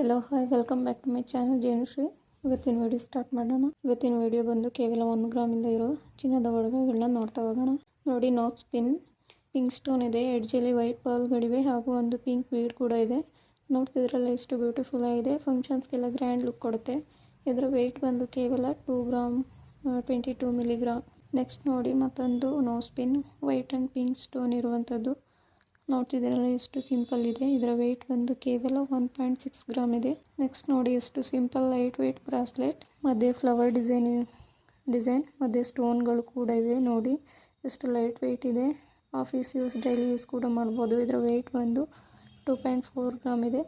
Hello hi welcome back to my channel Jenushree. ಇವತ್ತಿನ video start ಮಾಡೋಣ. ಇವತ್ತಿನ ವಿಡಿಯೋ ಬಂದು ಕೇವಲ 1 ಗ್ರಾಮಿಂದ ಇರೋ ಚಿನ್ನದ ಒಡವೆಗಳನ್ನ ನೋಡ್ತಾ ಹೋಗೋಣ. ನೋಡಿ, ನೋ ಸ್ಪಿನ್, ಪಿಂಕ್ ಸ್ಟೋನ್ ಇದೆ, ಎಡ್ಜಲ್ಲಿ ವೈಟ್ ಪರ್ಲ್ಗಳಿವೆ ಹಾಗೂ ಒಂದು ಪಿಂಕ್ ಬೀಡ್ ಕೂಡ ಇದೆ. ನೋಡ್ತಿದ್ರಲ್ಲ ಎಷ್ಟು ಬ್ಯೂಟಿಫುಲ್ ಆಗಿದೆ. ಫಂಕ್ಷನ್ಸ್ಗೆಲ್ಲ ಗ್ರ್ಯಾಂಡ್ ಲುಕ್ ಕೊಡುತ್ತೆ. ಇದರ ವೆಯ್ಟ್ ಬಂದು ಕೇವಲ 2 ಗ್ರಾಮ್ 22 ಮಿಲಿಗ್ರಾಮ್. ನೆಕ್ಸ್ಟ್ ನೋಡಿ, ಮತ್ತೊಂದು nose pin, white and pink stone ಇರುವಂಥದ್ದು. ನೋಡ್ತಿದ್ದೀರಲ್ಲ ಎಷ್ಟು ಸಿಂಪಲ್ ಇದೆ. ಇದರ ವೆಯ್ಟ್ ಬಂದು ಕೇವಲ 1.6 ಗ್ರಾಮ್ ಇದೆ. ನೆಕ್ಸ್ಟ್ ನೋಡಿ, ಎಷ್ಟು ಸಿಂಪಲ್ ಲೈಟ್ ವೆಯ್ಟ್ ಬ್ರಾಸ್ಲೆಟ್, ಮಧ್ಯೆ ಫ್ಲವರ್ ಡಿಸೈನ್ ಮಧ್ಯೆ ಸ್ಟೋನ್ಗಳು ಕೂಡ ಇದೆ. ನೋಡಿ ಎಷ್ಟು ಲೈಟ್ ವೆಯ್ಟ್ ಇದೆ. ಆಫೀಸ್ ಯೂಸ್, ಡೈಲಿ ಯೂಸ್ ಕೂಡ ಮಾಡ್ಬೋದು. ಇದರ ವೆಯ್ಟ್ ಬಂದು 2.4 ಗ್ರಾಮ್ ಇದೆ.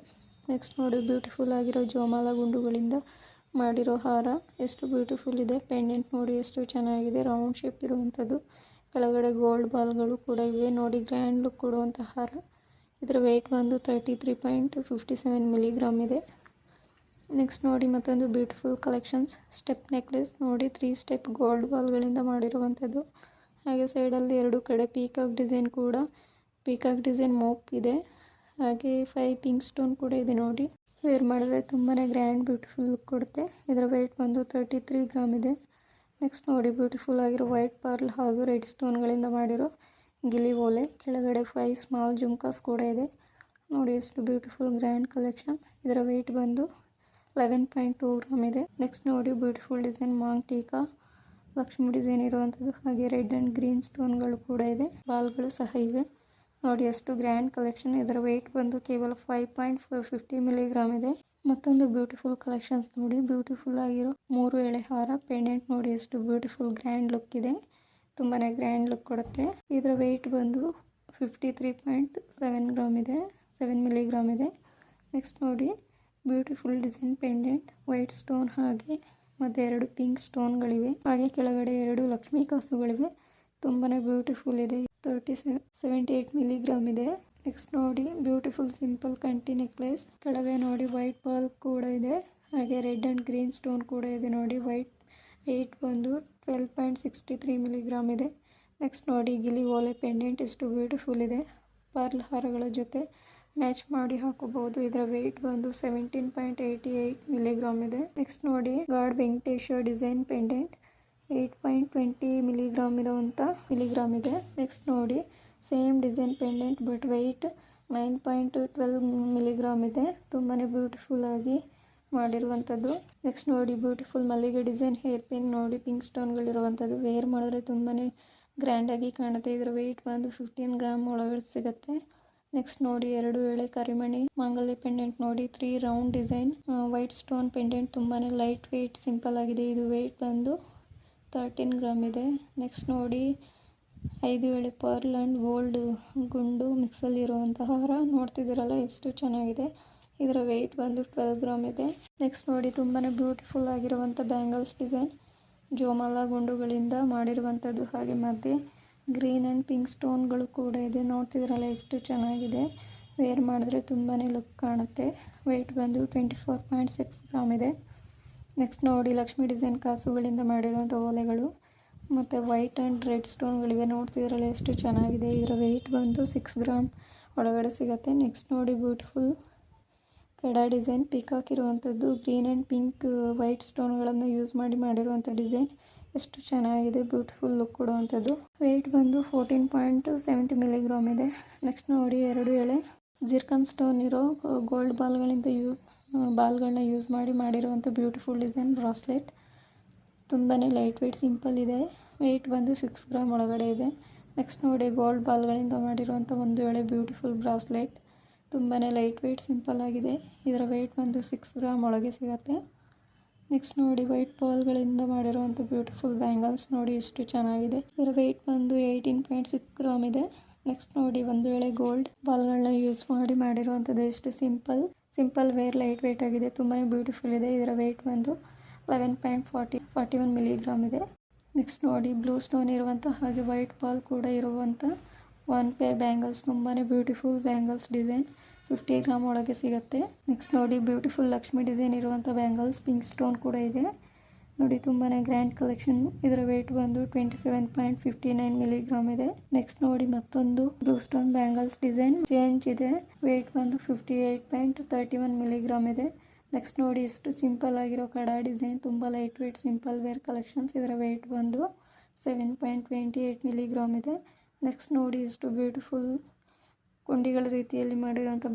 ನೆಕ್ಸ್ಟ್ ನೋಡಿ, ಬ್ಯೂಟಿಫುಲ್ ಆಗಿರೋ ಜೋಮಾಲ ಗುಂಡುಗಳಿಂದ ಮಾಡಿರೋ ಹಾರ ಎಷ್ಟು ಬ್ಯೂಟಿಫುಲ್ ಇದೆ. ಪೆಂಡೆಂಟ್ ನೋಡಿ ಎಷ್ಟು ಚೆನ್ನಾಗಿದೆ, ರೌಂಡ್ ಶೇಪ್ ಇರುವಂಥದ್ದು. ಕೆಳಗಡೆ ಗೋಲ್ಡ್ ಬಾಲ್ಗಳು ಕೂಡ ಇವೆ. ನೋಡಿ, ಗ್ರ್ಯಾಂಡ್ ಲುಕ್ ಕೊಡುವಂಥ ಹಾರ. ಇದರ ವೆಯ್ಟ್ ಬಂದು 33.57 ಮಿಲಿಗ್ರಾಮ್ ಇದೆ. ನೆಕ್ಸ್ಟ್ ನೋಡಿ, ಮತ್ತೊಂದು ಬ್ಯೂಟಿಫುಲ್ ಕಲೆಕ್ಷನ್ಸ್, ಸ್ಟೆಪ್ ನೆಕ್ಲೆಸ್. ನೋಡಿ, 3 ಸ್ಟೆಪ್ ಗೋಲ್ಡ್ ಬಾಲ್ಗಳಿಂದ ಮಾಡಿರುವಂಥದ್ದು. ಹಾಗೆ ಸೈಡಲ್ಲಿ 2 ಕಡೆ ಪೀಕಾಕ್ ಡಿಸೈನ್ ಮೋಪ್ ಇದೆ. ಹಾಗೆ 5 ಪಿಂಕ್ ಸ್ಟೋನ್ ಕೂಡ ಇದೆ. ನೋಡಿ, ವೇರ್ ಮಾಡಿದ್ರೆ ತುಂಬಾ ಗ್ರ್ಯಾಂಡ್ ಬ್ಯೂಟಿಫುಲ್ ಲುಕ್ ಕೊಡುತ್ತೆ. ಇದರ ವೆಯ್ಟ್ ಬಂದು 33 ಗ್ರಾಮ್ ಇದೆ. ನೆಕ್ಸ್ಟ್ ನೋಡಿ, ಬ್ಯೂಟಿಫುಲ್ ಆಗಿರೋ ವೈಟ್ ಪರ್ಲ್ ಹಾಗೂ ರೆಡ್ ಸ್ಟೋನ್ಗಳಿಂದ ಮಾಡಿರೋ ಗಿಲಿ ಓಲೆ. ಕೆಳಗಡೆ 5 ಸ್ಮಾಲ್ ಜುಮ್ಕಾಸ್ ಕೂಡ ಇದೆ. ನೋಡಿ ಎಷ್ಟು ಬ್ಯೂಟಿಫುಲ್ ಗ್ರ್ಯಾಂಡ್ ಕಲೆಕ್ಷನ್. ಇದರ ವೆಯ್ಟ್ ಬಂದು 11.2 ಗ್ರಾಮ್ ಇದೆ. ನೆಕ್ಸ್ಟ್ ನೋಡಿ, ಬ್ಯೂಟಿಫುಲ್ ಡಿಸೈನ್ ಮಾಂಗ್ ಟೀಕಾ, ಲಕ್ಷ್ಮಿ ಡಿಸೈನ್ ಇರುವಂಥದ್ದು. ಹಾಗೆ ರೆಡ್ ಆ್ಯಂಡ್ ಗ್ರೀನ್ ಸ್ಟೋನ್ಗಳು ಕೂಡ ಇದೆ. ಬಾಲ್ಗಳು ಸಹ ಇವೆ. ನೋಡಿ ಎಷ್ಟು ಗ್ರ್ಯಾಂಡ್ ಕಲೆಕ್ಷನ್. ಇದರ ವೆಯ್ಟ್ ಬಂದು ಕೇವಲ 5.50 ಮಿಲಿಗ್ರಾಮ್ ಇದೆ. ಮತ್ತೊಂದು ಬ್ಯೂಟಿಫುಲ್ ಕಲೆಕ್ಷನ್ಸ್ ನೋಡಿ, ಬ್ಯೂಟಿಫುಲ್ ಆಗಿರೋ 3 ಎಳೆ ಹಾರ. ಪೆಂಡೆಂಟ್ ನೋಡಿ ಎಷ್ಟು ಬ್ಯೂಟಿಫುಲ್ ಗ್ರ್ಯಾಂಡ್ ಲುಕ್ ಇದೆ. ತುಂಬಾ ಗ್ರ್ಯಾಂಡ್ ಲುಕ್ ಕೊಡುತ್ತೆ. ಇದರ ವೆಯ್ಟ್ ಬಂದು 53.7 ಗ್ರಾಮ್ ಇದೆ, 7 ಮಿಲಿಗ್ರಾಮ್ ಇದೆ. ನೆಕ್ಸ್ಟ್ ನೋಡಿ, beautiful design pendant, white stone ಹಾಗೆ ಮತ್ತು 2 ಪಿಂಕ್ ಸ್ಟೋನ್ಗಳಿವೆ. ಹಾಗೆ ಕೆಳಗಡೆ 2 ಲಕ್ಷ್ಮೀ ಕಾಸುಗಳಿವೆ. ತುಂಬಾ ಬ್ಯೂಟಿಫುಲ್ ಇದೆ. 78 ಮಿಲಿಗ್ರಾಮ್ ಇದೆ. ನೆಕ್ಸ್ಟ್ ನೋಡಿ, ಬ್ಯೂಟಿಫುಲ್ ಸಿಂಪಲ್ ಕಂಟಿ ನೆಕ್ಲೆಸ್. ಕೆಳಗೆ ನೋಡಿ ವೈಟ್ ಪರ್ಲ್ ಕೂಡ ಇದೆ. ಹಾಗೆ ರೆಡ್ ಆ್ಯಂಡ್ ಗ್ರೀನ್ ಸ್ಟೋನ್ ಕೂಡ ಇದೆ. ನೋಡಿ, ವೆಯ್ಟ್ ಬಂದು 12.63 ಮಿಲಿಗ್ರಾಮ್ ಇದೆ. ನೆಕ್ಸ್ಟ್ ನೋಡಿ, ಗಿಲಿ ಓಲೆ ಪೆಂಡೆಂಟ್ ಎಷ್ಟು ಬ್ಯೂಟಿಫುಲ್ ಇದೆ. ಪರ್ಲ್ ಹಾರಗಳ ಜೊತೆ ಮ್ಯಾಚ್ ಮಾಡಿ ಹಾಕೋಬಹುದು. ಇದರ ವೆಯ್ಟ್ ಬಂದು 17.88 ಮಿಲಿಗ್ರಾಮ್ ಇದೆ. ನೆಕ್ಸ್ಟ್ ನೋಡಿ, god Venkateshwara design pendant 8.20 milligram ಇದೆ. ನೆಕ್ಸ್ಟ್ ನೋಡಿ, same design pendant but weight 9.12 milligram ಇದೆ. ತುಂಬಾ ಬ್ಯೂಟಿಫುಲ್ ಆಗಿ ಮಾಡಿರುವಂಥದ್ದು. ನೆಕ್ಸ್ಟ್ ನೋಡಿ, ಬ್ಯೂಟಿಫುಲ್ ಮಲ್ಲಿಗೆ ಡಿಸೈನ್ ಹೇರ್ ಪಿನ್. ನೋಡಿ, ಪಿಂಕ್ ಸ್ಟೋನ್ಗಳಿರುವಂಥದ್ದು. ವೇರ್ ಮಾಡಿದ್ರೆ ತುಂಬಾ ಗ್ರ್ಯಾಂಡಾಗಿ ಕಾಣುತ್ತೆ. ಇದರ ವೆಯ್ಟ್ ಬಂದು 15 ಗ್ರಾಮ್ ಒಳಗಡೆ ಸಿಗುತ್ತೆ. ನೆಕ್ಸ್ಟ್ ನೋಡಿ, 2 ಎಳೆ ಕರಿಮಣಿ ಮಾಂಗಲ್ಯ ಪೆಂಡೆಂಟ್. ನೋಡಿ, 3 round design white stone pendant. ತುಂಬಾ ಲೈಟ್ ವೆಯ್ಟ್ ಸಿಂಪಲ್ ಆಗಿದೆ. ಇದು ವೆಯ್ಟ್ ಬಂದು 13 ಗ್ರಾಮ್ ಇದೆ. ನೆಕ್ಸ್ಟ್ ನೋಡಿ, 5 ಎಳೆ ಪರ್ಲ್ ಆ್ಯಂಡ್ ಗೋಲ್ಡ್ ಗುಂಡು ಮಿಕ್ಸಲ್ಲಿ ಇರುವಂತಹ ಹಾರ. ನೋಡ್ತಿದ್ದೀರಲ್ಲ ಎಷ್ಟು ಚೆನ್ನಾಗಿದೆ. ಇದರ ವೆಯ್ಟ್ ಬಂದು 12 ಗ್ರಾಮ್ ಇದೆ. ನೆಕ್ಸ್ಟ್ ನೋಡಿ, ತುಂಬಾ ಬ್ಯೂಟಿಫುಲ್ ಆಗಿರುವಂಥ ಬ್ಯಾಂಗಲ್ಸ್ ಡಿಸೈನ್, ಜೋಮಾಲ ಗುಂಡುಗಳಿಂದ ಮಾಡಿರುವಂಥದ್ದು. ಹಾಗೆ ಮಧ್ಯೆ ಗ್ರೀನ್ ಆ್ಯಂಡ್ ಪಿಂಕ್ ಸ್ಟೋನ್ಗಳು ಕೂಡ ಇದೆ. ನೋಡ್ತಿದ್ದೀರಲ್ಲ ಎಷ್ಟು ಚೆನ್ನಾಗಿದೆ. ವೇರ್ ಮಾಡಿದ್ರೆ ತುಂಬಾ ಲುಕ್ ಕಾಣುತ್ತೆ. ವೆಯ್ಟ್ ಬಂದು 24.6 ಗ್ರಾಮ್ ಇದೆ. ನೆಕ್ಸ್ಟ್ ನೋಡಿ, ಲಕ್ಷ್ಮಿ ಡಿಸೈನ್ ಕಾಸುಗಳಿಂದ ಮಾಡಿರುವಂಥ ಓಲೆಗಳು ಮತ್ತು ವೈಟ್ ಆ್ಯಂಡ್ ರೆಡ್ ಸ್ಟೋನ್ಗಳಿವೆ. ನೋಡ್ತಿದ್ದೀರಲ್ಲ ಎಷ್ಟು ಚೆನ್ನಾಗಿದೆ. ಇದರ ವೆಯ್ಟ್ ಬಂದು 6 ಗ್ರಾಮ್ ಒಳಗಡೆ ಸಿಗುತ್ತೆ. ನೆಕ್ಸ್ಟ್ ನೋಡಿ, ಬ್ಯೂಟಿಫುಲ್ ಕೆಡ ಡಿಸೈನ್ ಪಿಕಾಕ್ ಇರುವಂಥದ್ದು. ಗ್ರೀನ್ ಆ್ಯಂಡ್ ಪಿಂಕ್ ವೈಟ್ ಸ್ಟೋನ್ಗಳನ್ನು ಯೂಸ್ ಮಾಡಿರುವಂಥ ಡಿಸೈನ್ ಎಷ್ಟು ಚೆನ್ನಾಗಿದೆ. ಬ್ಯೂಟಿಫುಲ್ ಲುಕ್ ಕೊಡುವಂಥದ್ದು. ವೆಯ್ಟ್ ಬಂದು 14.70 ಮಿಲಿಗ್ರಾಮ್ ಇದೆ. ನೆಕ್ಸ್ಟ್ ನೋಡಿ, 2 ಎಳೆ ಜಿರ್ಕನ್ ಸ್ಟೋನ್ ಇರೋ ಗೋಲ್ಡ್ ಬಾಲ್ಗಳನ್ನ ಯೂಸ್ ಮಾಡಿರುವಂಥ ಬ್ಯೂಟಿಫುಲ್ ಡಿಸೈನ್ ಬ್ರಾಸ್ಲೆಟ್. ತುಂಬಾ ಲೈಟ್ ವೆಯ್ಟ್ ಸಿಂಪಲ್ ಇದೆ. ವೆಯ್ಟ್ ಬಂದು 6 ಗ್ರಾಮ್ ಒಳಗಡೆ ಇದೆ. ನೆಕ್ಸ್ಟ್ ನೋಡಿ, ಗೋಲ್ಡ್ ಬಾಲ್ಗಳಿಂದ ಮಾಡಿರುವಂಥ 1 ಎಳೆ ಬ್ಯೂಟಿಫುಲ್ ಬ್ರಾಸ್ಲೆಟ್. ತುಂಬಾ ಲೈಟ್ ವೆಯ್ಟ್ ಸಿಂಪಲ್ ಆಗಿದೆ. ಇದರ ವೆಯ್ಟ್ ಬಂದು 6 ಗ್ರಾಮ್ ಒಳಗೆ ಸಿಗುತ್ತೆ. ನೆಕ್ಸ್ಟ್ ನೋಡಿ, ವೈಟ್ ಪರ್ಲ್ಗಳಿಂದ ಮಾಡಿರುವಂಥ ಬ್ಯೂಟಿಫುಲ್ ಬ್ಯಾಂಗಲ್ಸ್. ನೋಡಿ ಎಷ್ಟು ಚೆನ್ನಾಗಿದೆ. ಇದರ ವೆಯ್ಟ್ ಬಂದು 18.6 ಗ್ರಾಮ್ ಇದೆ. ನೆಕ್ಸ್ಟ್ ನೋಡಿ, 1 ಎಳೆ ಗೋಲ್ಡ್ ಬಾಲ್ಗಳನ್ನ ಯೂಸ್ ಮಾಡಿರುವಂಥದ್ದು. ಎಷ್ಟು ಸಿಂಪಲ್ ವೇರ್, ಲೈಟ್ ವೆಯ್ಟ್ ಆಗಿದೆ. ತುಂಬಾ ಬ್ಯೂಟಿಫುಲ್ ಇದೆ. ಇದರ ವೆಯ್ಟ್ ಬಂದು 11.41 ಮಿಲಿಗ್ರಾಮ್ ಇದೆ. ನೆಕ್ಸ್ಟ್ ನೋಡಿ, ಬ್ಲೂ ಸ್ಟೋನ್ ಇರುವಂಥ ಹಾಗೆ ವೈಟ್ ಪರ್ಲ್ ಕೂಡ ಇರುವಂಥ 1 ಪೇರ್ ಬ್ಯಾಂಗಲ್ಸ್. ತುಂಬಾ ಬ್ಯೂಟಿಫುಲ್ ಬ್ಯಾಂಗಲ್ಸ್ ಡಿಸೈನ್ 50 ಗ್ರಾಮ್ ಒಳಗೆ ಸಿಗುತ್ತೆ. ನೆಕ್ಸ್ಟ್ ನೋಡಿ, ಬ್ಯೂಟಿಫುಲ್ ಲಕ್ಷ್ಮಿ ಡಿಸೈನ್ ಇರುವಂಥ ಬ್ಯಾಂಗಲ್ಸ್. ಪಿಂಕ್ ಸ್ಟೋನ್ ಕೂಡ ಇದೆ. ನೋಡಿ ತುಂಬಾ ಗ್ರ್ಯಾಂಡ್ ಕಲೆಕ್ಷನ್. ಇದರ ವೆಯ್ಟ್ ಬಂದು 27.59 ಮಿಲಿಗ್ರಾಮ್ ಇದೆ. ನೆಕ್ಸ್ಟ್ ನೋಡಿ ಮತ್ತೊಂದು blue stone bangles design change ಇದೆ. ವೆಯ್ಟ್ ಬಂದು 58.31 ಮಿಲಿಗ್ರಾಮ್ ಇದೆ. ನೆಕ್ಸ್ಟ್ ನೋಡಿ ಇಷ್ಟು ಸಿಂಪಲ್ ಆಗಿರೋ ಕಡಾ ಡಿಸೈನ್, ತುಂಬ light weight simple wear collections. ಇದರ ವೆಯ್ಟ್ ಬಂದು 7.28 ಮಿಲಿಗ್ರಾಮ್ ಇದೆ. ನೆಕ್ಸ್ಟ್ ನೋಡಿ ಇಷ್ಟು ಬ್ಯೂಟಿಫುಲ್ ಕೊಂಡಿಗಳ ರೀತಿಯಲ್ಲಿ ಮಾಡಿರುವಂಥ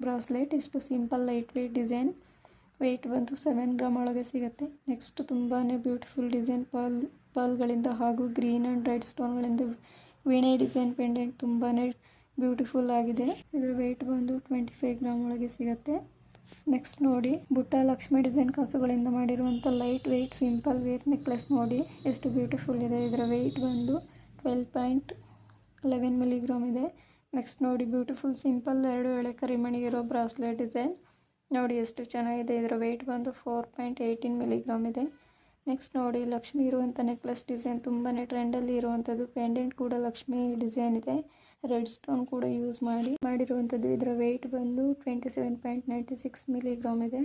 ಬ್ರಾಸ್ಲೆಟ್. ಇಷ್ಟು simple light weight design. Weight ಬಂದು 7 ಗ್ರಾಮ್ ಒಳಗೆ ಸಿಗುತ್ತೆ. ನೆಕ್ಸ್ಟ್ ತುಂಬಾ ಬ್ಯೂಟಿಫುಲ್ ಡಿಸೈನ್ ಪರ್ಲ್ಗಳಿಂದ ಹಾಗೂ ಗ್ರೀನ್ ಆ್ಯಂಡ್ ರೆಡ್ ಸ್ಟೋನ್ಗಳಿಂದ ವೀಣೆ ಡಿಸೈನ್ ಪೆಂಡೆಂಟ್ ತುಂಬಾ ಬ್ಯೂಟಿಫುಲ್ ಆಗಿದೆ. ಇದರ ವೆಯ್ಟ್ ಬಂದು 25 ಗ್ರಾಮ್ ಒಳಗೆ ಸಿಗುತ್ತೆ. ನೆಕ್ಸ್ಟ್ ನೋಡಿ ಬುಟ್ಟ ಲಕ್ಷ್ಮಿ ಡಿಸೈನ್ ಕಾಸುಗಳಿಂದ ಮಾಡಿರುವಂಥ light weight simple wear necklace ನೋಡಿ ಎಷ್ಟು ಬ್ಯೂಟಿಫುಲ್ ಇದೆ. ಇದರ ವೆಯ್ಟ್ ಬಂದು 12.11 ಮಿಲಿಗ್ರಾಮ್ ಇದೆ. ನೆಕ್ಸ್ಟ್ ನೋಡಿ ಬ್ಯೂಟಿಫುಲ್ ಸಿಂಪಲ್ 2 ಎಳೆ ಕರಿಮಣಿಗಿರೋ ಬ್ರಾಸ್ಲೆಟ್ ಡಿಸೈನ್ ನೋಡಿ ಎಷ್ಟು ಚೆನ್ನಾಗಿದೆ. ಇದರ ವೆಯ್ಟ್ ಬಂದು 4.18 ಮಿಲಿಗ್ರಾಮ್ ಇದೆ. ನೆಕ್ಸ್ಟ್ ನೋಡಿ ಲಕ್ಷ್ಮಿ ಇರುವಂಥ ನೆಕ್ಲೆಸ್ ಡಿಸೈನ್ ತುಂಬಾ ಟ್ರೆಂಡಲ್ಲಿ ಇರುವಂಥದ್ದು. ಪೆಂಡೆಂಟ್ ಕೂಡ ಲಕ್ಷ್ಮಿ ಡಿಸೈನ್ ಇದೆ. ರೆಡ್ ಸ್ಟೋನ್ ಕೂಡ ಯೂಸ್ ಮಾಡಿರುವಂಥದ್ದು. ಇದರ ವೆಯ್ಟ್ ಬಂದು 27.96 ಮಿಲಿಗ್ರಾಮ್ ಇದೆ.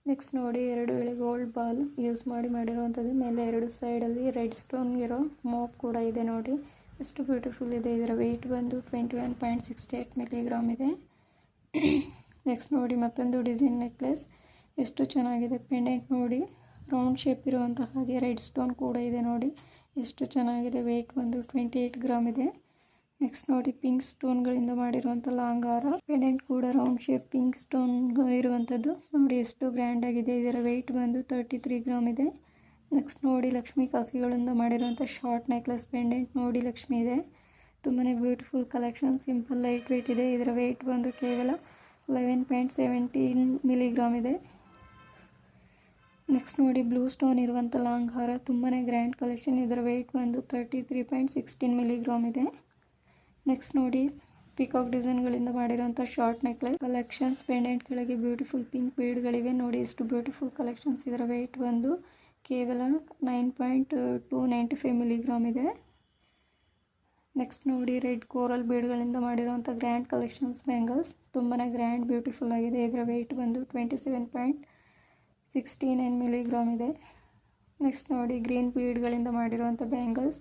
ನೆಕ್ಸ್ಟ್ ನೋಡಿ 2 ಎಳೆ ಗೋಲ್ಡ್ ಬಾಲ್ ಯೂಸ್ ಮಾಡಿರುವಂಥದ್ದು. ಮೇಲೆ 2 ಸೈಡಲ್ಲಿ ರೆಡ್ ಸ್ಟೋನ್ ಇರೋ ಮೋಪ್ ಕೂಡ ಇದೆ ನೋಡಿ ಎಷ್ಟು ಬ್ಯೂಟಿಫುಲ್ ಇದೆ. ಇದರ ವೆಯ್ಟ್ ಬಂದು 21.68 ಮಿಲಿಗ್ರಾಮ್ ಇದೆ. ನೆಕ್ಸ್ಟ್ ನೋಡಿ ಮತ್ತೊಂದು ಡಿಸೈನ್ ನೆಕ್ಲೆಸ್ ಎಷ್ಟು ಚೆನ್ನಾಗಿದೆ. ಪೆಂಡೆಂಟ್ ನೋಡಿ ರೌಂಡ್ ಶೇಪ್ ಇರುವಂಥ ಹಾಗೆ ರೆಡ್ ಸ್ಟೋನ್ ಕೂಡ ಇದೆ ನೋಡಿ ಎಷ್ಟು ಚೆನ್ನಾಗಿದೆ. ವೆಯ್ಟ್ ಬಂದು 28 ಗ್ರಾಮ್ ಇದೆ. ನೆಕ್ಸ್ಟ್ ನೋಡಿ ಪಿಂಕ್ ಸ್ಟೋನ್ಗಳಿಂದ ಮಾಡಿರುವಂಥ ಲಾಂಗ್ ಹಾರ. ಪೆಂಡೆಂಟ್ ಕೂಡ ರೌಂಡ್ ಶೇಪ್ ಪಿಂಕ್ ಸ್ಟೋನ್ ಇರುವಂಥದ್ದು ನೋಡಿ ಎಷ್ಟು ಗ್ರ್ಯಾಂಡ್ ಆಗಿದೆ. ಇದರ ವೆಯ್ಟ್ ಬಂದು 33 ಗ್ರಾಮ್ ಇದೆ. ನೆಕ್ಸ್ಟ್ ನೋಡಿ ಲಕ್ಷ್ಮಿ ಕಾಸಿಗಳಿಂದ ಮಾಡಿರುವಂಥ ಶಾರ್ಟ್ ನೆಕ್ಲೆಸ್ ಪೆಂಡೆಂಟ್ ನೋಡಿ ಲಕ್ಷ್ಮಿ ಇದೆ. ತುಂಬಾ beautiful collection simple light weight ಇದೆ. ಇದರ ವೆಯ್ಟ್ ಬಂದು ಕೇವಲ 11.17 ಮಿಲಿಗ್ರಾಮ್ ಇದೆ. ನೆಕ್ಸ್ಟ್ ನೋಡಿ ಬ್ಲೂ ಸ್ಟೋನ್ ಇರುವಂಥ ಲಾಂಗ್ ಹಾರ ತುಂಬಾ ಗ್ರ್ಯಾಂಡ್ ಕಲೆಕ್ಷನ್. ಇದರ ವೆಯ್ಟ್ ಬಂದು 33.16 ಮಿಲಿಗ್ರಾಮ್ ಇದೆ. ನೆಕ್ಸ್ಟ್ ನೋಡಿ ಪಿಕಾಕ್ ಡಿಸೈನ್ಗಳಿಂದ ಮಾಡಿರುವಂಥ ಶಾರ್ಟ್ ನೆಕ್ಲೆಸ್ ಕಲೆಕ್ಷನ್ಸ್. ಪೆಂಡೆಂಟ್ ಕೆಳಗೆ ಬ್ಯೂಟಿಫುಲ್ ಪಿಂಕ್ ಬೀಡ್ಗಳಿವೆ ನೋಡಿ ಎಷ್ಟು ಬ್ಯೂಟಿಫುಲ್ ಕಲೆಕ್ಷನ್ಸ್. ಇದರ ವೆಯ್ಟ್ ಬಂದು ಕೇವಲ 9.295 ಮಿಲಿಗ್ರಾಮ್ ಇದೆ. ನೆಕ್ಸ್ಟ್ ನೋಡಿ ರೆಡ್ ಕೋರಲ್ ಬೀಡ್ಗಳಿಂದ ಮಾಡಿರುವಂಥ ಗ್ರ್ಯಾಂಡ್ ಕಲೆಕ್ಷನ್ಸ್ ಬ್ಯಾಂಗಲ್ಸ್ ತುಂಬಾ ಗ್ರ್ಯಾಂಡ್ ಬ್ಯೂಟಿಫುಲ್ ಆಗಿದೆ. ಇದರ ವೆಯ್ಟ್ ಬಂದು 27.69 ಮಿಲಿಗ್ರಾಮ್ ಇದೆ. ನೆಕ್ಸ್ಟ್ ನೋಡಿ ಗ್ರೀನ್ ಬೀಡ್ಗಳಿಂದ ಮಾಡಿರುವಂಥ ಬ್ಯಾಂಗಲ್ಸ್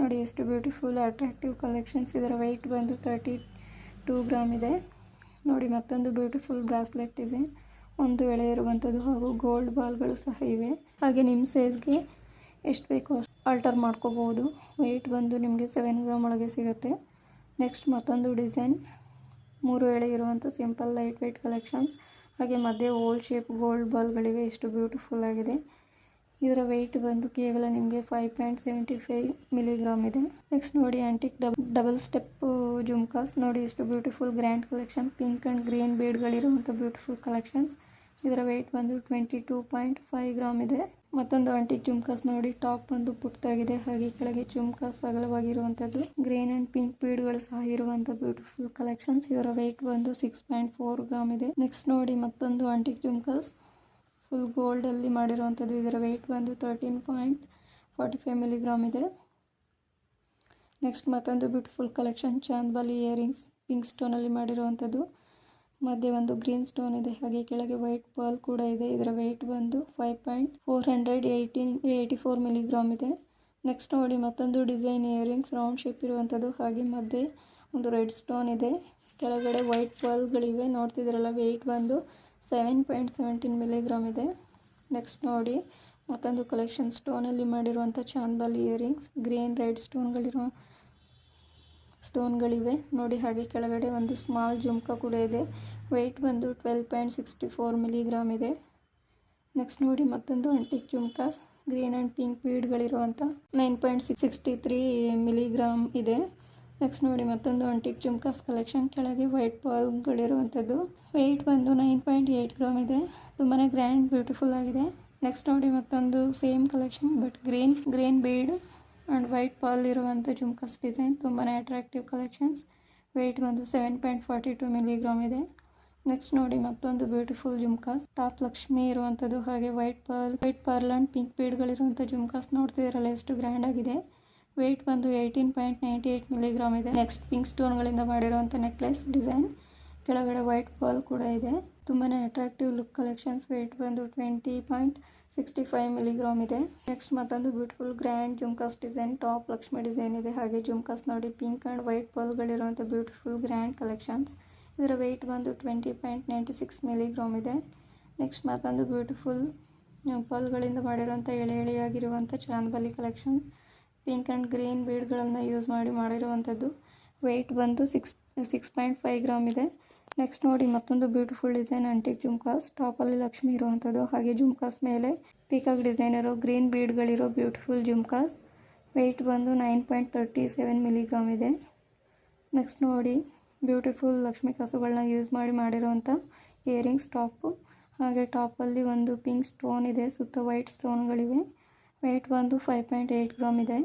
ನೋಡಿ ಎಷ್ಟು ಬ್ಯೂಟಿಫುಲ್ ಅಟ್ರಾಕ್ಟಿವ್ ಕಲೆಕ್ಷನ್ಸ್. ಇದರ ವೆಯ್ಟ್ ಬಂದು 32 ಗ್ರಾಮ್ ಇದೆ. ನೋಡಿ ಮತ್ತೊಂದು ಬ್ಯೂಟಿಫುಲ್ ಬ್ರಾಸ್ಲೆಟ್ ಡಿಸೈನ್, ಒಂದು ಎಳೆ ಇರುವಂಥದ್ದು ಹಾಗೂ ಗೋಲ್ಡ್ ಬಾಲ್ಗಳು ಸಹ ಇವೆ. ಹಾಗೆ ನಿಮ್ಮ ಸೈಜ್ಗೆ ಎಷ್ಟು ಬೇಕೋ ಅಷ್ಟು ಆಲ್ಟರ್ ಮಾಡ್ಕೋಬೋದು. ವೆಯ್ಟ್ ಬಂದು ನಿಮಗೆ 7 ಗ್ರಾಮ್ ಒಳಗೆ ಸಿಗುತ್ತೆ. ನೆಕ್ಸ್ಟ್ ಮತ್ತೊಂದು ಡಿಸೈನ್ 3 ಎಳೆ ಇರುವಂಥ ಸಿಂಪಲ್ ಲೈಟ್ ವೆಯ್ಟ್ ಕಲೆಕ್ಷನ್ಸ್. ಹಾಗೆ ಮಧ್ಯೆ ಓಲ್ಡ್ ಶೇಪ್ ಗೋಲ್ಡ್ ಬಾಲ್ಗಳಿವೆ ಎಷ್ಟು ಬ್ಯೂಟಿಫುಲ್ ಆಗಿದೆ. ಇದರ ವೆಯ್ಟ್ ಬಂದು ಕೇವಲ ನಿಮಗೆ 5.75 ಮಿಲಿಗ್ರಾಮ್ ಇದೆ. ನೆಕ್ಸ್ಟ್ ನೋಡಿ ಆಂಟಿಕ್ ಡಬಲ್ ಸ್ಟೆಪ್ ಜುಮ್ಕಾಸ್ ನೋಡಿ ಎಷ್ಟು beautiful grand collection. Pink and green ಬೀಡ್ಗಳಿರುವಂಥ ಬ್ಯೂಟಿಫುಲ್ ಕಲೆಕ್ಷನ್ಸ್. ಇದರ ವೆಯ್ಟ್ ಬಂದು 22.5 ಗ್ರಾಮ್ ಇದೆ. ಮತ್ತೊಂದು ಆಂಟಿಕ್ ಜುಮ್ಕಾಸ್ ನೋಡಿ ಟಾಪ್ ಬಂದು ಪುಟ್ಟದಾಗಿದೆ ಹಾಗೆ ಕೆಳಗೆ ಜುಮ್ಕಾಸ್ ಅಗಲವಾಗಿರುವಂಥದ್ದು. ಗ್ರೀನ್ ಆ್ಯಂಡ್ ಪಿಂಕ್ ಬೀಡ್ಗಳು ಸಹ ಇರುವಂಥ ಬ್ಯೂಟಿಫುಲ್ ಕಲೆಕ್ಷನ್ಸ್. ಇದರ ವೆಯ್ಟ್ ಬಂದು 6.4 ಗ್ರಾಮ್ ಇದೆ. ನೆಕ್ಸ್ಟ್ ನೋಡಿ ಮತ್ತೊಂದು ಆಂಟಿಕ್ ಜುಮ್ಕಾಸ್ ಫುಲ್ ಗೋಲ್ಡಲ್ಲಿ ಮಾಡಿರುವಂಥದ್ದು. ಇದರ ವೆಯ್ಟ್ ಬಂದು 13.45 ಮಿಲಿಗ್ರಾಮ್ ಇದೆ. ನೆಕ್ಸ್ಟ್ ಮತ್ತೊಂದು beautiful collection chandbali earrings pink ಸ್ಟೋನಲ್ಲಿ ಮಾಡಿರುವಂಥದ್ದು. ಮಧ್ಯೆ ಒಂದು ಗ್ರೀನ್ ಸ್ಟೋನ್ ಇದೆ ಹಾಗೆ ಕೆಳಗೆ ವೈಟ್ ಪರ್ಲ್ ಕೂಡ ಇದೆ. ಇದರ ವೆಯ್ಟ್ ಬಂದು 5.484 ಮಿಲಿಗ್ರಾಮ್ ಇದೆ. ನೆಕ್ಸ್ಟ್ ನೋಡಿ ಮತ್ತೊಂದು ಡಿಸೈನ್ ಇಯರಿಂಗ್ಸ್ ರೌಂಡ್ ಶೇಪ್ ಇರುವಂಥದ್ದು ಹಾಗೆ ಮಧ್ಯೆ ಒಂದು ರೆಡ್ ಸ್ಟೋನ್ ಇದೆ. ಕೆಳಗಡೆ ವೈಟ್ ಪರ್ಲ್ಗಳಿವೆ ನೋಡ್ತಿದ್ದೀರಲ್ಲ. ವೆಯ್ಟ್ ಬಂದು 7.17 ಮಿಲಿಗ್ರಾಮ್ ಇದೆ. ನೆಕ್ಸ್ಟ್ ನೋಡಿ ಮತ್ತೊಂದು ಕಲೆಕ್ಷನ್ ಸ್ಟೋನಲ್ಲಿ ಮಾಡಿರುವಂಥ ಚಾಂದ್ಬಾಲಿ ಇಯರಿಂಗ್ಸ್ ಗ್ರೀನ್ ರೆಡ್ ಸ್ಟೋನ್ಗಳಿವೆ ನೋಡಿ. ಹಾಗೆ ಕೆಳಗಡೆ ಒಂದು ಸ್ಮಾಲ್ ಜುಮ್ಕಾ ಕೂಡ ಇದೆ. ವೆಯ್ಟ್ ಬಂದು 12.64 ಮಿಲಿಗ್ರಾಮ್ ಇದೆ. ನೆಕ್ಸ್ಟ್ ನೋಡಿ ಮತ್ತೊಂದು antique jhumkas green and pink ಬೀಡ್ಗಳಿರುವಂಥ 9.63 ಮಿಲಿಗ್ರಾಮ್ ಇದೆ. ನೆಕ್ಸ್ಟ್ ನೋಡಿ ಮತ್ತೊಂದು ಆಂಟಿಕ್ ಜುಮ್ಕಾಸ್ ಕಲೆಕ್ಷನ್ ಕೆಳಗೆ ವೈಟ್ ಪರ್ಲ್ಗಳಿರುವಂಥದ್ದು. ವೆಯ್ಟ್ ಬಂದು 9.8 ಗ್ರಾಮ್ ಇದೆ. ತುಂಬಾ ಗ್ರ್ಯಾಂಡ್ ಬ್ಯೂಟಿಫುಲ್ ಆಗಿದೆ. ನೆಕ್ಸ್ಟ್ ನೋಡಿ ಮತ್ತೊಂದು same collection but green bead and white pearl ಇರುವಂಥ ಜುಮ್ಕಾಸ್ ಡಿಸೈನ್ ತುಂಬಾ ಅಟ್ರಾಕ್ಟಿವ್ ಕಲೆಕ್ಷನ್ಸ್. ವೆಯ್ಟ್ ಬಂದು 7.42 ಮಿಲಿಗ್ರಾಮ್ ಇದೆ. ನೆಕ್ಸ್ಟ್ ನೋಡಿ ಮತ್ತೊಂದು ಬ್ಯೂಟಿಫುಲ್ ಜುಮ್ಕಾಸ್ ಟಾಪ್ ಲಕ್ಷ್ಮಿ ಇರುವಂಥದ್ದು ಹಾಗೆ ವೈಟ್ ಪರ್ಲ್ ಆ್ಯಂಡ್ ಪಿಂಕ್ ಬೀಡ್ಗಳಿರುವಂಥ ಜುಮ್ಕಾಸ್ ನೋಡ್ತಿದ್ದೀರಲ್ಲ ಎಷ್ಟು ಗ್ರ್ಯಾಂಡ್ ಆಗಿದೆ. ವೆಯ್ಟ್ ಬಂದು 18.98 ಮಿಲಿಗ್ರಾಮ್ ಇದೆ. ನೆಕ್ಸ್ಟ್ ಪಿಂಕ್ ಸ್ಟೋನ್ಗಳಿಂದ ಮಾಡಿರುವಂಥ ನೆಕ್ಲೆಸ್ ಡಿಸೈನ್ ಕೆಳಗಡೆ ವೈಟ್ ಪರ್ಲ್ ಕೂಡ ಇದೆ. ತುಂಬಾ ಅಟ್ರಾಕ್ಟಿವ್ ಲುಕ್ ಕಲೆಕ್ಷನ್ಸ್. ವೆಯ್ಟ್ ಬಂದು 20.65 ಮಿಲಿಗ್ರಾಮ್ ಇದೆ. ನೆಕ್ಸ್ಟ್ ಮತ್ತೊಂದು beautiful grand jhumkas design, top Lakshmi design ಇದೆ. ಹಾಗೆ ಜುಮ್ಕಾಸ್ ನೋಡಿ ಪಿಂಕ್ ಆ್ಯಂಡ್ ವೈಟ್ ಪರ್ಲ್ಗಳಿರುವಂಥ ಬ್ಯೂಟಿಫುಲ್ ಗ್ರ್ಯಾಂಡ್ ಕಲೆಕ್ಷನ್ಸ್. ಇದರ ವೆಯ್ಟ್ ಬಂದು 20.96 ಮಿಲಿಗ್ರಾಮ್ ಇದೆ. ನೆಕ್ಸ್ಟ್ ಮತ್ತೊಂದು ಬ್ಯೂಟಿಫುಲ್ ಪರ್ಲ್ಗಳಿಂದ ಮಾಡಿರುವಂಥ ಎಳೆಯಾಗಿರುವಂಥ chandbali collections. Pink and green ಬೀಡ್ಗಳನ್ನು ಯೂಸ್ ಮಾಡಿರುವಂಥದ್ದು. ವೆಯ್ಟ್ ಬಂದು 6.5 ಗ್ರಾಮ್ ಇದೆ. ನೆಕ್ಸ್ಟ್ ನೋಡಿ ಮತ್ತೊಂದು ಬ್ಯೂಟಿಫುಲ್ ಡಿಸೈನ್ ಆಂಟಿಕ್ ಜುಮ್ಕಾಸ್, ಟಾಪಲ್ಲಿ ಲಕ್ಷ್ಮಿ ಇರುವಂಥದ್ದು. ಹಾಗೆ ಜುಮ್ಕಾಸ್ ಮೇಲೆ ಪೀಕಾಕ್ ಡಿಸೈನ್ ಇರೋ ಗ್ರೀನ್ ಬೀಡ್ಗಳಿರೋ ಬ್ಯೂಟಿಫುಲ್ ಜುಮ್ಕಾಸ್. ವೆಯ್ಟ್ ಬಂದು 9.37 ಮಿಲಿಗ್ರಾಮ್ ಇದೆ. ನೆಕ್ಸ್ಟ್ ನೋಡಿ ಬ್ಯೂಟಿಫುಲ್ ಲಕ್ಷ್ಮಿ ಕಾಸುಗಳನ್ನ ಯೂಸ್ ಮಾಡಿರುವಂಥ ಇಯರಿಂಗ್ಸ್ ಟಾಪು. ಹಾಗೆ ಟಾಪಲ್ಲಿ ಒಂದು ಪಿಂಕ್ ಸ್ಟೋನ್ ಇದೆ, ಸುತ್ತ ವೈಟ್ ಸ್ಟೋನ್ಗಳಿವೆ. ವೆಯ್ಟ್ ಬಂದು 5.8 ಗ್ರಾಮ್ ಇದೆ.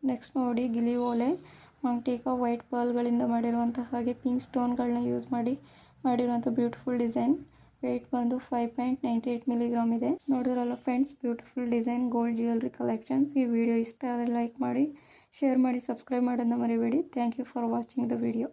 ನೆಕ್ಸ್ಟ್ ನೋಡಿ ಗಿಲಿ ಓಲೆ ಮಂಗ್ಟೀಕಾ ವೈಟ್ ಪರ್ಲ್ಗಳಿಂದ ಮಾಡಿರುವಂಥ ಹಾಗೆ ಪಿಂಕ್ ಸ್ಟೋನ್ಗಳನ್ನ ಯೂಸ್ ಮಾಡಿರುವಂಥ ಬ್ಯೂಟಿಫುಲ್ ಡಿಸೈನ್. ವೆಯ್ಟ್ ಬಂದು 5.98 ಮಿಲಿಗ್ರಾಮ್ ಇದೆ. ನೋಡಿದ್ರಲ್ಲ friends, beautiful design gold jewellery collections. ಈ ವಿಡಿಯೋ ಇಷ್ಟ ಆದರೆ ಲೈಕ್ ಮಾಡಿ, ಶೇರ್ ಮಾಡಿ, ಸಬ್ಸ್ಕ್ರೈಬ್ ಮಾಡೋದನ್ನ ಮರಿಬೇಡಿ. Thank you for watching the video.